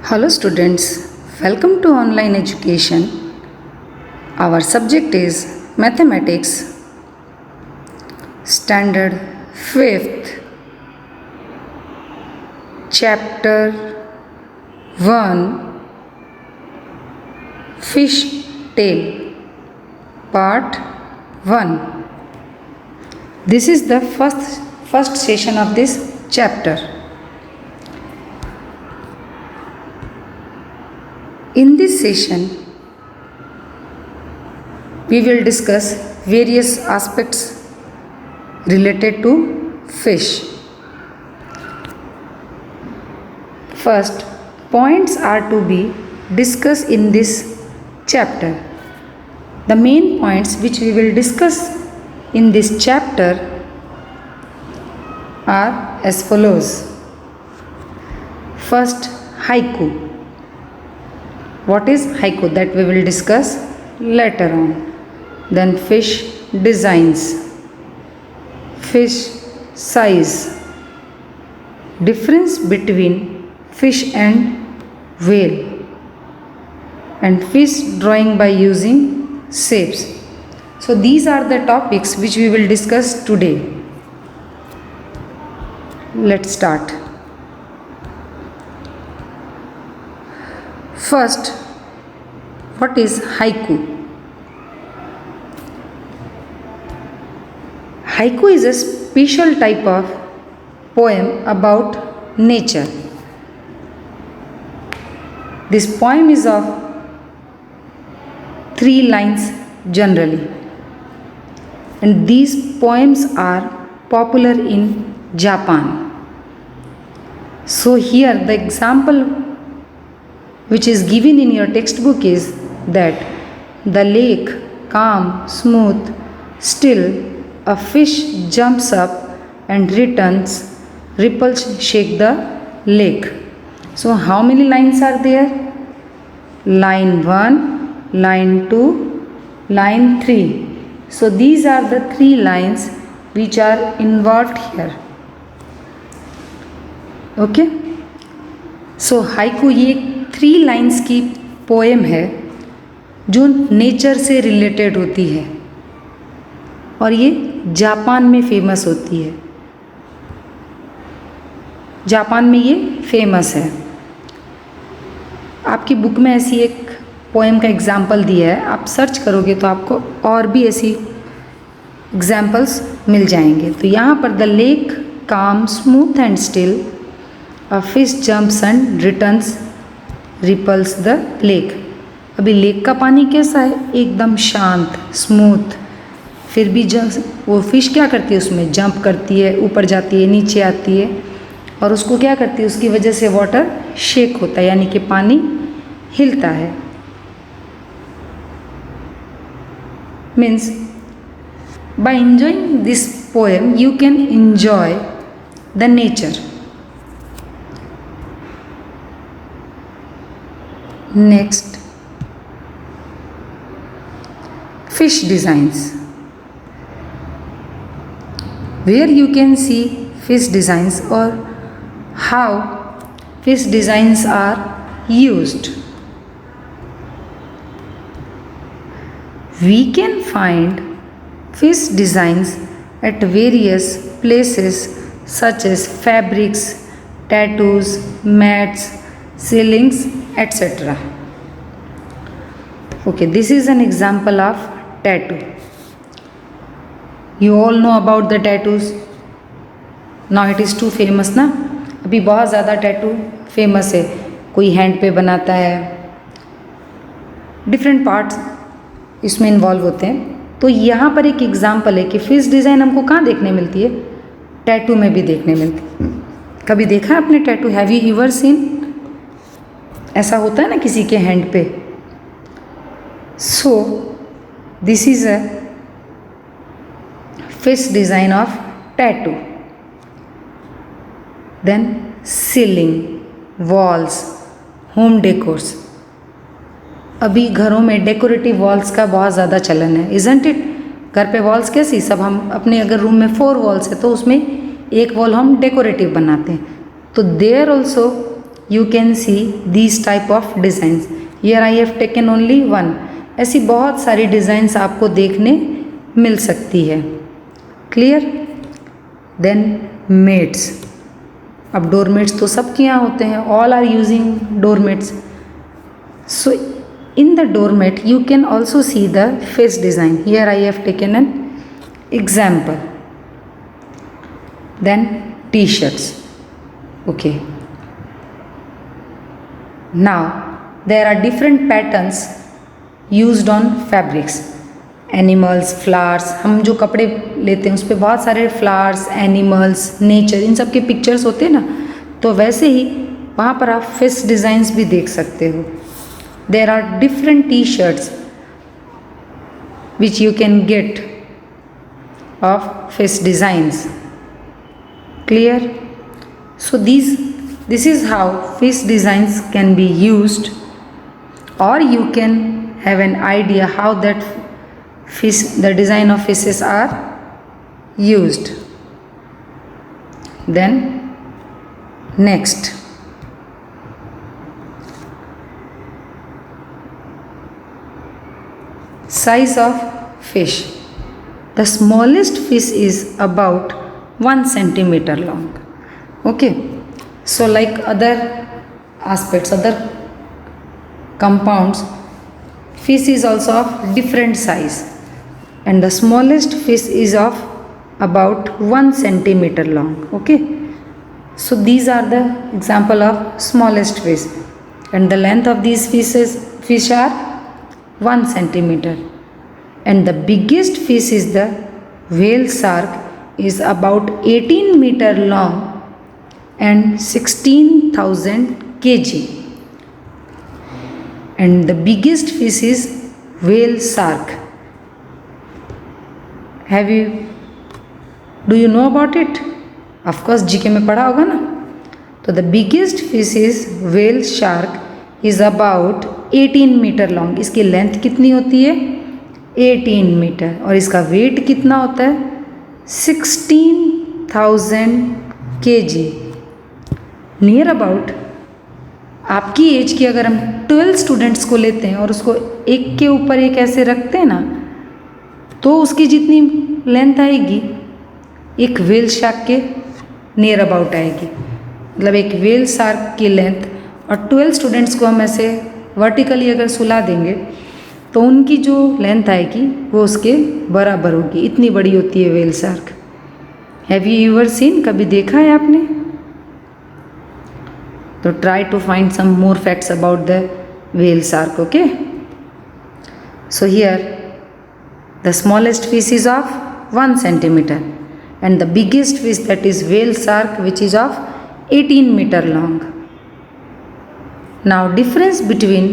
Hello students, welcome to online education. Our subject is mathematics, standard 5th, chapter 1, fish tail, part 1. This is the first session of this chapter. In this session, we will discuss various aspects related to fish. First, points are to be discussed in this chapter. The main points which we will discuss in this chapter are as follows. First, haiku. What is haiku? That we will discuss later on. Then fish designs, fish size, difference between fish and whale, and fish drawing by using shapes. So these are the topics which we will discuss today. Let's start. First, what is haiku? Haiku is a special type of poem about nature. This poem is of 3 lines generally, and these poems are popular in Japan. So here the example which is given in your textbook is that the lake calm, smooth, still, a fish jumps up and returns, ripples shake the lake. So how many lines are there? Line 1, line 2, line 3. So these are the 3 lines which are involved here. Okay? So haiku ये 3 lines की poem है जो nature से related होती है और ये Japan में फेमस होती है. जापान में ये फेमस है. आपकी बुक में ऐसी एक पोएम का एग्जाम्पल दिया है, आप सर्च करोगे तो आपको और भी ऐसी एग्जाम्पल्स मिल जाएंगे. तो यहाँ पर the lake calm smooth and still, a fish jumps and returns, ripples the lake. अभी लेक का पानी कैसा है? एकदम शांत, स्मूथ. फिर भी जब वो फिश क्या करती है, उसमें जंप करती है, ऊपर जाती है, नीचे आती है, और उसको क्या करती है, उसकी वजह से वाटर शेक होता है, यानी कि पानी हिलता है. Means by enjoying this poem you can enjoy the nature. Next, fish designs, where you can see fish designs or how fish designs are used. We can find fish designs at various places such as fabrics, tattoos, mats, ceilings, etc. Okay, this is an example of tattoo. You all know about the tattoos. Now it is too famous ना. अभी बहुत ज़्यादा tattoo famous है. कोई hand पे बनाता है, different parts इसमें इन्वॉल्व होते हैं. तो यहाँ पर एक एग्जाम्पल है कि फिश डिज़ाइन हमको कहाँ देखने मिलती है? टैटू में भी देखने मिलती है. कभी देखा है आपने tattoo? Have you ever seen? ऐसा होता है ना किसी के हैंड पे. So this is a fish design of tattoo. Then ceiling, walls, home decors. अभी घरों में डेकोरेटिव वॉल्स का बहुत ज़्यादा चलन है, इजंट इट? घर पे वॉल्स कैसी, सब हम अपने अगर रूम में 4 वॉल्स है तो उसमें एक वॉल हम डेकोरेटिव बनाते हैं. तो there also you can see these type of designs. Here I have taken only one. ऐसी बहुत सारी डिज़ाइंस आपको देखने मिल सकती है. क्लियर? Then mats. अब डोरमेट्स तो सबके यहाँ होते हैं. All are using doormats. So in the doormat you can also see the face design. Here I have taken an example. Then t-shirts. Okay, now there are different patterns used on fabrics. Animals, flowers, हम जो कपड़े लेते हैं उस पर बहुत सारे flowers, animals, nature, इन सब के पिक्चर्स होते हैं ना. तो वैसे ही वहाँ पर आप फेस डिज़ाइंस भी देख सकते हो. There are different t-shirts which you can get of face designs. Clear? So this is how face designs can be used, or you can have an idea how that the design of faces are used. Then next, size of fish. The smallest fish is about 1 centimeter long. Okay, so like other aspects, other compounds, fish is also of different size, and the smallest fish is of about 1 centimeter long. Okay, so these are the example of smallest fish, and the length of these fish are 1 centimeter, and the biggest fish is the whale shark, is about 18 meter long and 16,000 kg. And the biggest fish is whale shark. Do you know about it? Of course GK में पढ़ा होगा ना. तो the biggest fish is whale shark, is about 18 metre long. इसकी length कितनी होती है? 18 metre. और इसका वेट कितना होता है? 16,000 kg. नियर अबाउट आपकी एज की अगर हम 12 स्टूडेंट्स को लेते हैं और उसको एक के ऊपर एक ऐसे रखते हैं ना, तो उसकी जितनी लेंथ आएगी एक व्हेल शार्क के नियर अबाउट आएगी. मतलब एक व्हेल शार्क की लेंथ, और 12 स्टूडेंट्स को हम ऐसे वर्टिकली अगर सुला देंगे तो उनकी जो लेंथ आएगी वो उसके बराबर होगी. इतनी बड़ी होती है whale shark. Have you ever seen? कभी देखा है आपने? तो try to find some more facts about the whale shark. Okay, so here the smallest fish is of 1 centimeter, and the biggest fish, that is whale shark, which is of 18 meter long. Now difference between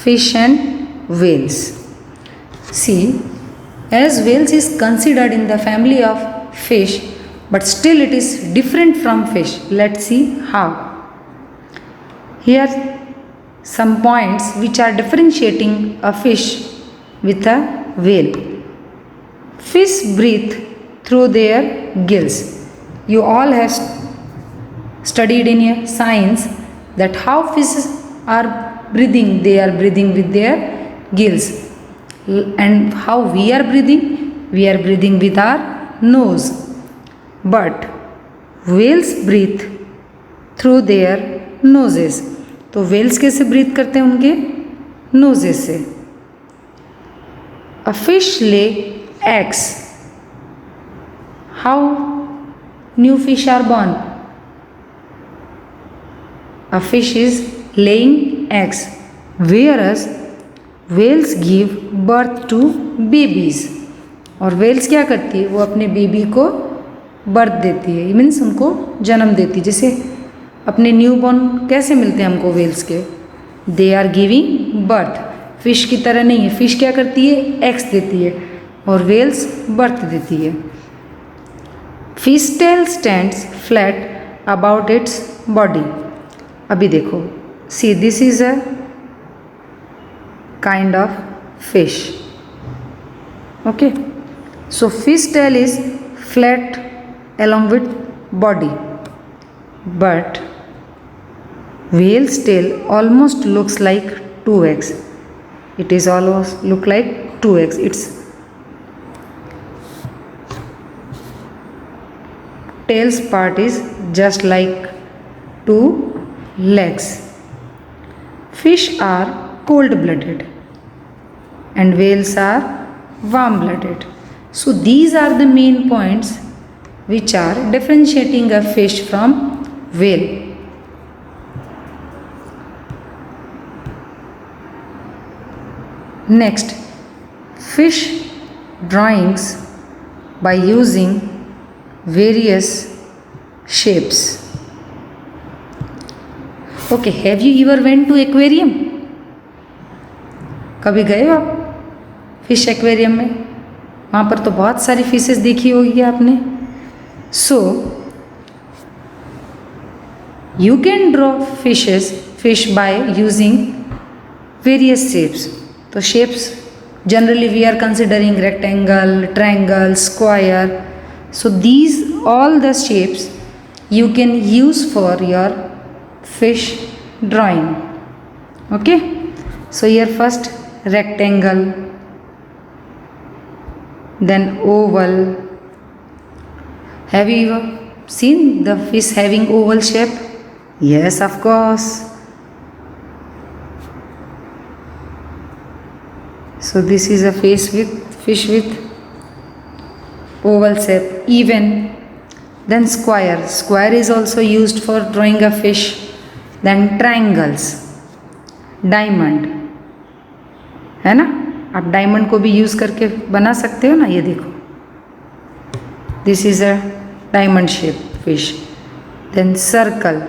fish and whales. See, as whales is considered in the family of fish, but still it is different from fish. Let's see how. Here some points which are differentiating a fish with a whale. Fish breathe through their gills. You all have studied in your science that how fishes are breathing. They are breathing with their gills. And how we are breathing? We are breathing with our nose. But whales breathe through their noses. तो whales कैसे breathe करते हैं? उनके noses से. A fish lay eggs. How new fish are born? A fish is laying eggs, whereas whales give birth to babies. और whales क्या करती है? वो अपने बेबी को बर्थ देती है. मीन्स उनको जन्म देती है. जैसे अपने न्यूबॉर्न कैसे मिलते हैं हमको whales के? They are giving birth. Fish की तरह नहीं है. फिश क्या करती है? एग्स देती है, और whales बर्थ देती है. Fish tail stands flat about its body. अभी देखो, see this is a kind of fish. Okay, so fish tail is flat along with body, but Whale's tail almost looks like 2x. It is almost look like 2x. Its tail's part is just like two legs. Fish are cold-blooded and whales are warm-blooded. So these are the main points which are differentiating a fish from whale. Next, fish drawings by using various shapes. Okay, have you ever went to aquarium? कभी गए हो आप fish aquarium में? वहाँ पर तो बहुत सारी फिशेस देखी होगी आपने. So you can draw fish by using various shapes. तो shapes generally we are considering rectangle, triangle, square. So these all the shapes you can use for your fish drawing. Okay, so here first rectangle, then oval. Have you ever seen the fish having oval shape? Yes, of course. So this is a fish with oval shape. Even then square. Square is also used for drawing a fish. Then triangles, diamond, है ना. आप diamond को भी use करके बना सकते हो ना. ये देखो, this is a diamond shape fish. Then circle,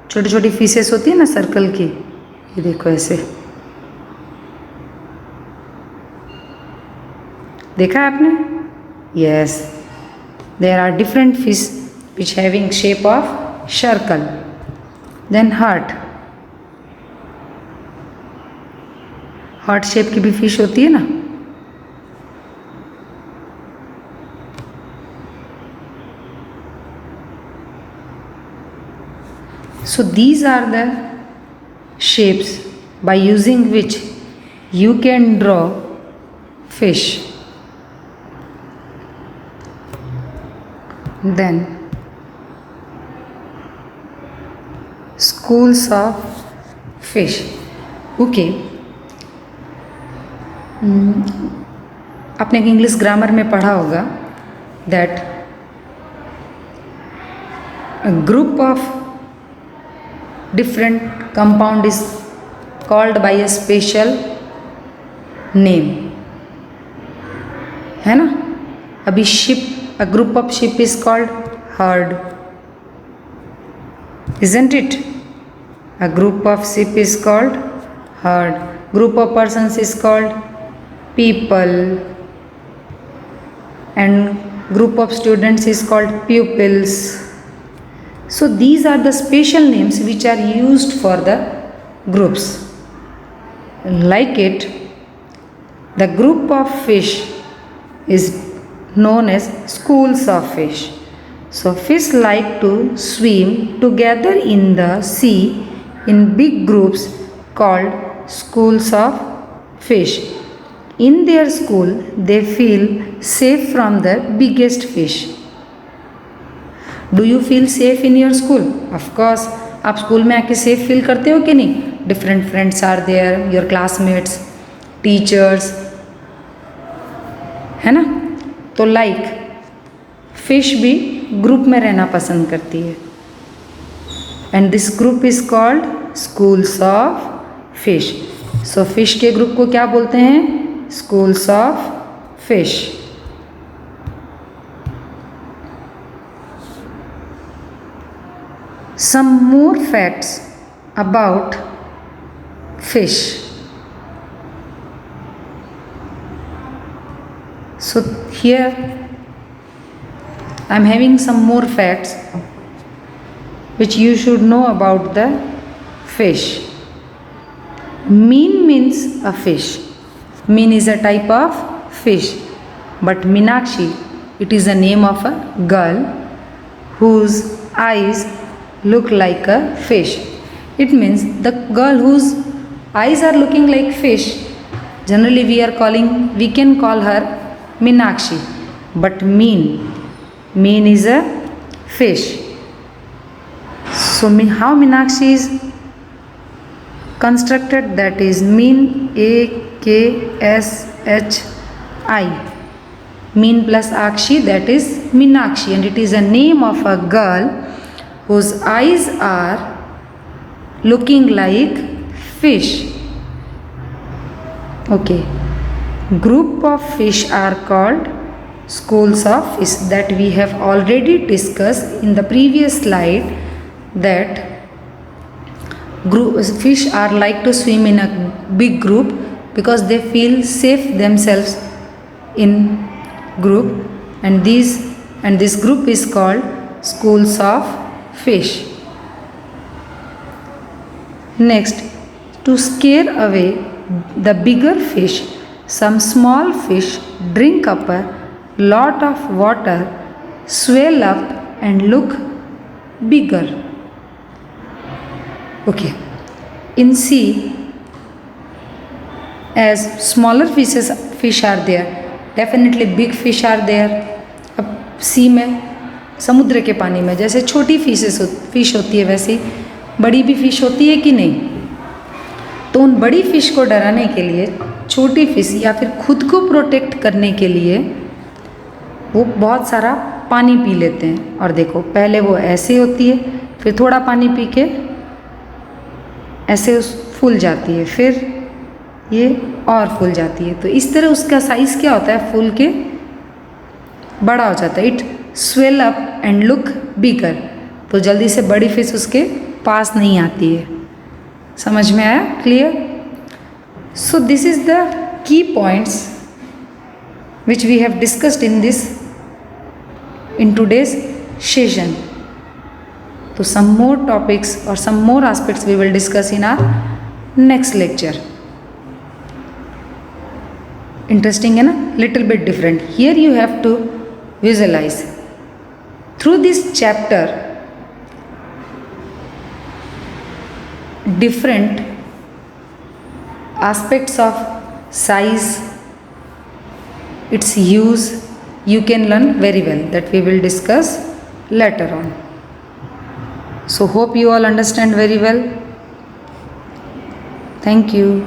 छोटी छोटी फिशेस होती है ना सर्कल की. ये देखो ऐसे, देखा आपने? Yes, there are different fish which having shape of circle. Then heart shape की भी फिश होती है ना. So these are the shapes by using which you can draw fish. Then schools of fish. Okay. आपने English grammar में पढ़ा होगा that a group of different compound is called by a special name, है ना. अभी ship, a group of ship is called herd, isn't it? A group of ship is called herd. Group of persons is called people, and group of students is called pupils. So these are the special names which are used for the groups. Like it, the group of fish is known as schools of fish. So fish like to swim together in the sea in big groups called schools of fish. In their school, they feel safe from the biggest fish. Do you feel safe in your school? Of course. आप school में आके safe feel करते हो कि नहीं? Different friends are there, your classmates, teachers, है ना. तो like fish भी ग्रुप में रहना पसंद करती है. And this group is called schools of fish. So fish के ग्रुप को क्या बोलते हैं? Schools of fish. Some more facts about fish. So here I am having some more facts which you should know about the fish. Mean means a fish. Mean is a type of fish, but Meenakshi, it is a name of a girl whose eyes look like a fish. It means the girl whose eyes are looking like fish. Generally we can call her Meenakshi. But mean is a fish. So how Meenakshi is constructed? That is mean, AKSHI. Mean plus Akshi, that is Meenakshi, and it is a name of a girl whose eyes are looking like fish. Okay. Group of fish are called schools of fish, that we have already discussed in the previous slide, that fish are like to swim in a big group because they feel safe themselves in group, and this group is called schools of fish. Next, to scare away the bigger fish, some small fish drink up a lot of water, swell up and look bigger. Okay. In sea, as smaller fish are there, definitely big fish are there. अब सी में, समुद्र के पानी में जैसे छोटी fish होती है, वैसे बड़ी भी फिश होती है कि नहीं? तो उन बड़ी फिश को डराने के लिए छोटी फिश या फिर खुद को प्रोटेक्ट करने के लिए वो बहुत सारा पानी पी लेते हैं. और देखो, पहले वो ऐसे होती है, फिर थोड़ा पानी पी के ऐसे फूल जाती है, फिर ये और फूल जाती है. तो इस तरह उसका साइज़ क्या होता है? फूल के बड़ा हो जाता है. It swell up and look bigger. तो जल्दी से बड़ी फिश उसके पास नहीं आती है. समझ में आया? Clear? So this is the key points which we have discussed in today's session. So some more topics or some more aspects we will discuss in our next lecture. Interesting है ना? Little bit different. Here you have to visualize. Through this chapter, different aspects of size, its use, you can learn very well, that we will discuss later on. So hope you all understand very well. Thank you.